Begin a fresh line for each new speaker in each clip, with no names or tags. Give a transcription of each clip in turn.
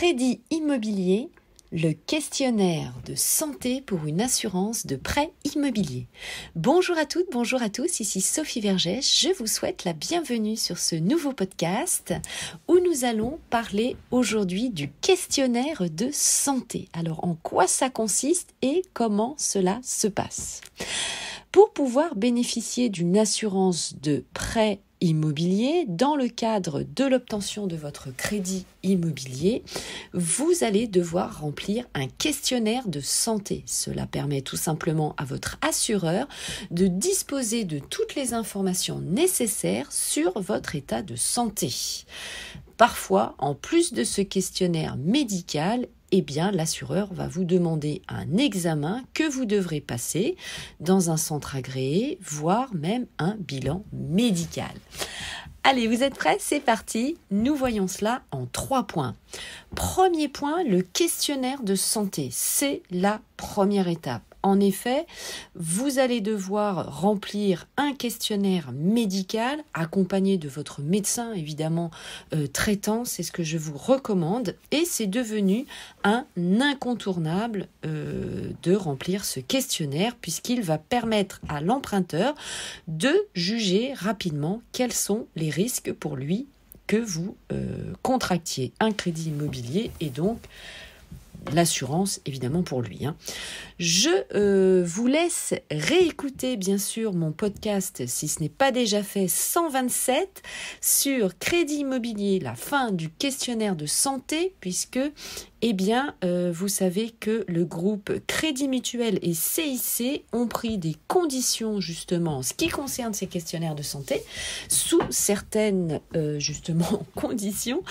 Crédit immobilier, le questionnaire de santé pour une assurance de prêt immobilier. Bonjour à toutes, bonjour à tous, ici Sophie Vergès. Je vous souhaite la bienvenue sur ce nouveau podcast où nous allons parler aujourd'hui du questionnaire de santé. Alors, en quoi ça consiste et comment cela se passe ? Pour pouvoir bénéficier d'une assurance de prêt immobilier, dans le cadre de l'obtention de votre crédit immobilier, vous allez devoir remplir un questionnaire de santé. Cela permet tout simplement à votre assureur de disposer de toutes les informations nécessaires sur votre état de santé. Parfois, en plus de ce questionnaire médical, l'assureur va vous demander un examen que vous devrez passer dans un centre agréé, voire même un bilan médical. Allez, vous êtes prêts ? C'est parti. Nous voyons cela en 3 points. Premier point, le questionnaire de santé. C'est la première étape. En effet, vous allez devoir remplir un questionnaire médical accompagné de votre médecin, évidemment, traitant. C'est ce que je vous recommande. Et c'est devenu un incontournable de remplir ce questionnaire puisqu'il va permettre à l'emprunteur de juger rapidement quels sont les risques pour lui que vous contractiez un crédit immobilier et donc l'assurance évidemment pour lui. Je vous laisse réécouter bien sûr mon podcast si ce n'est pas déjà fait 127 sur crédit immobilier, la fin du questionnaire de santé puisque vous savez que le groupe Crédit Mutuel et CIC ont pris des conditions justement en ce qui concerne ces questionnaires de santé sous certaines conditions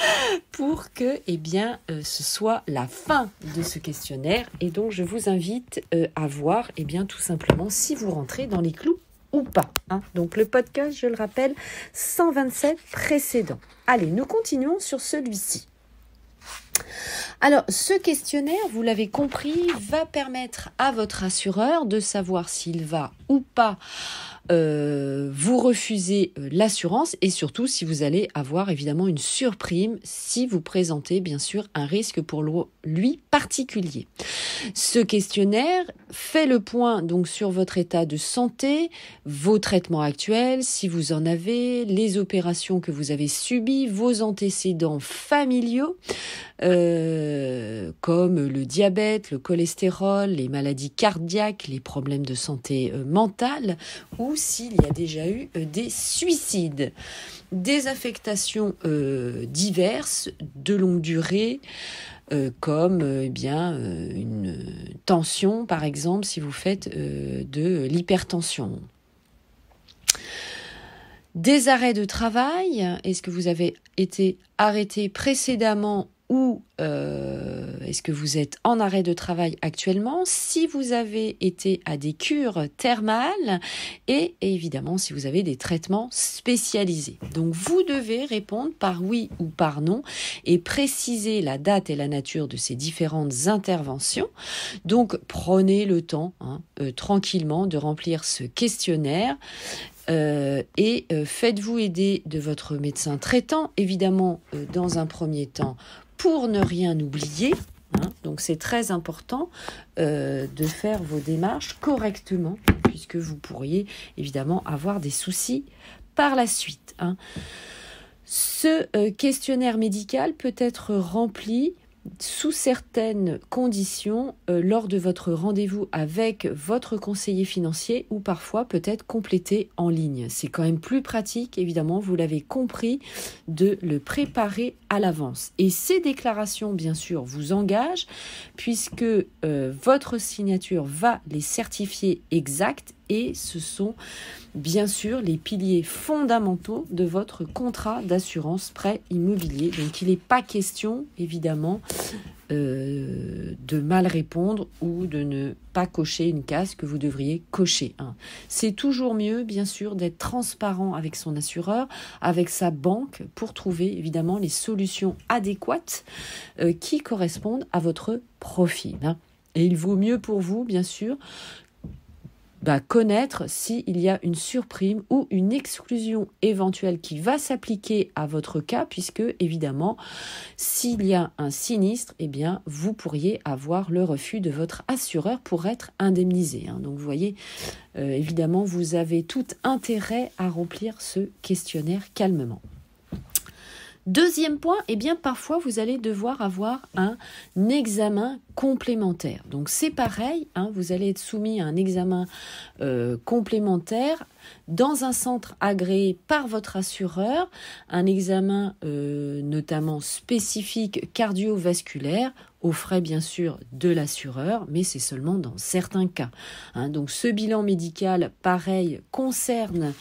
pour que ce soit la fin de ce questionnaire et donc je vous invite à voir tout simplement si vous rentrez dans les clous ou pas. Donc le podcast, je le rappelle, 127 précédent. Allez, nous continuons sur celui-ci. Alors, ce questionnaire, vous l'avez compris, va permettre à votre assureur de savoir s'il va ou pas vous refuser l'assurance et surtout si vous allez avoir évidemment une surprime si vous présentez bien sûr un risque pour lui particulier. Ce questionnaire fait le point donc sur votre état de santé, vos traitements actuels, si vous en avez, les opérations que vous avez subies, vos antécédents familiaux, comme le diabète, le cholestérol, les maladies cardiaques, les problèmes de santé mentale ou s'il y a déjà eu des suicides, des affectations diverses de longue durée, comme une tension par exemple si vous faites de l'hypertension. Des arrêts de travail, est-ce que vous avez été arrêté précédemment ou est-ce que vous êtes en arrêt de travail actuellement, si vous avez été à des cures thermales et évidemment si vous avez des traitements spécialisés. Donc vous devez répondre par oui ou par non et préciser la date et la nature de ces différentes interventions. Donc prenez le temps tranquillement de remplir ce questionnaire. Faites-vous aider de votre médecin traitant, évidemment dans un premier temps pour ne rien oublier. Donc c'est très important de faire vos démarches correctement puisque vous pourriez évidemment avoir des soucis par la suite. Ce questionnaire médical peut être rempli sous certaines conditions lors de votre rendez-vous avec votre conseiller financier ou parfois peut-être complété en ligne. C'est quand même plus pratique, évidemment, vous l'avez compris, de le préparer à l'avance. Et ces déclarations, bien sûr, vous engagent puisque votre signature va les certifier exactes et ce sont bien sûr les piliers fondamentaux de votre contrat d'assurance prêt immobilier. Donc il n'est pas question évidemment de mal répondre ou de ne pas cocher une case que vous devriez cocher. C'est toujours mieux bien sûr d'être transparent avec son assureur, avec sa banque pour trouver évidemment les solutions adéquates qui correspondent à votre profil. Et il vaut mieux pour vous bien sûr connaître s'il y a une surprime ou une exclusion éventuelle qui va s'appliquer à votre cas, puisque évidemment, s'il y a un sinistre, eh bien, vous pourriez avoir le refus de votre assureur pour être indemnisé. Donc vous voyez, évidemment, vous avez tout intérêt à remplir ce questionnaire calmement. Deuxième point, eh bien parfois vous allez devoir avoir un examen complémentaire. Donc c'est pareil, vous allez être soumis à un examen complémentaire dans un centre agréé par votre assureur, un examen notamment spécifique cardiovasculaire, aux frais bien sûr de l'assureur, mais c'est seulement dans certains cas. Donc ce bilan médical, pareil, concerne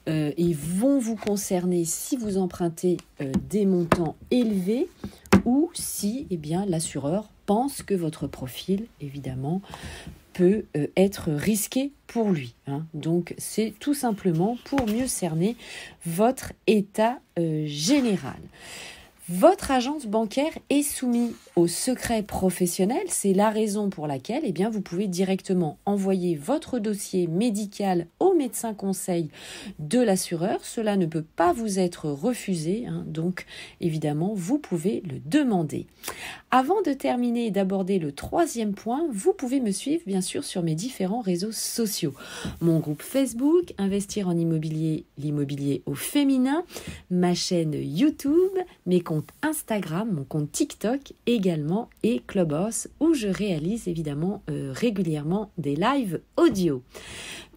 et vont vous concerner si vous empruntez des montants élevés ou si l'assureur pense que votre profil, évidemment, peut être risqué pour lui. Donc c'est tout simplement pour mieux cerner votre état général. Votre agence bancaire est soumise au secret professionnel. C'est la raison pour laquelle vous pouvez directement envoyer votre dossier médical au médecin conseil de l'assureur. Cela ne peut pas vous être refusé, donc évidemment, vous pouvez le demander. Avant de terminer et d'aborder le troisième point, vous pouvez me suivre bien sûr sur mes différents réseaux sociaux. Mon groupe Facebook, Investir en immobilier, l'immobilier au féminin, ma chaîne YouTube, mes comptes Instagram, mon compte TikTok également et Clubhouse où je réalise évidemment régulièrement des lives audio.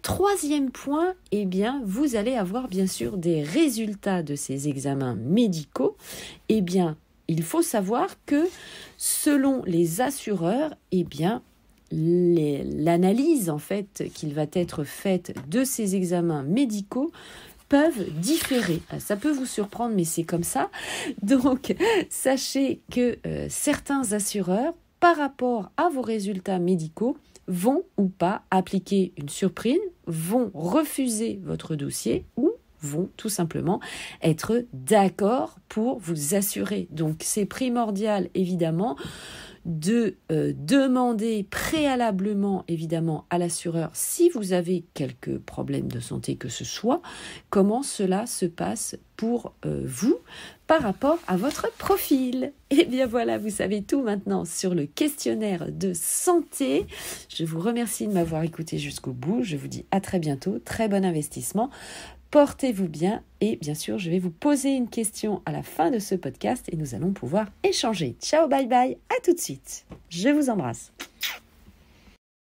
Troisième point, vous allez avoir bien sûr des résultats de ces examens médicaux. Il faut savoir que selon les assureurs, l'analyse en fait qu'il va être faite de ces examens médicaux peuvent différer. Ça peut vous surprendre, mais c'est comme ça. Donc, sachez que certains assureurs, par rapport à vos résultats médicaux, vont ou pas appliquer une surprime, vont refuser votre dossier ou vont tout simplement être d'accord pour vous assurer. Donc, c'est primordial, évidemment, de demander préalablement évidemment à l'assureur si vous avez quelques problèmes de santé que ce soit, comment cela se passe pour vous par rapport à votre profil. Et bien voilà, vous savez tout maintenant sur le questionnaire de santé. Je vous remercie de m'avoir écouté jusqu'au bout. Je vous dis à très bientôt, très bon investissement. Portez-vous bien et bien sûr, je vais vous poser une question à la fin de ce podcast et nous allons pouvoir échanger. Ciao, bye bye, à tout de suite. Je vous embrasse.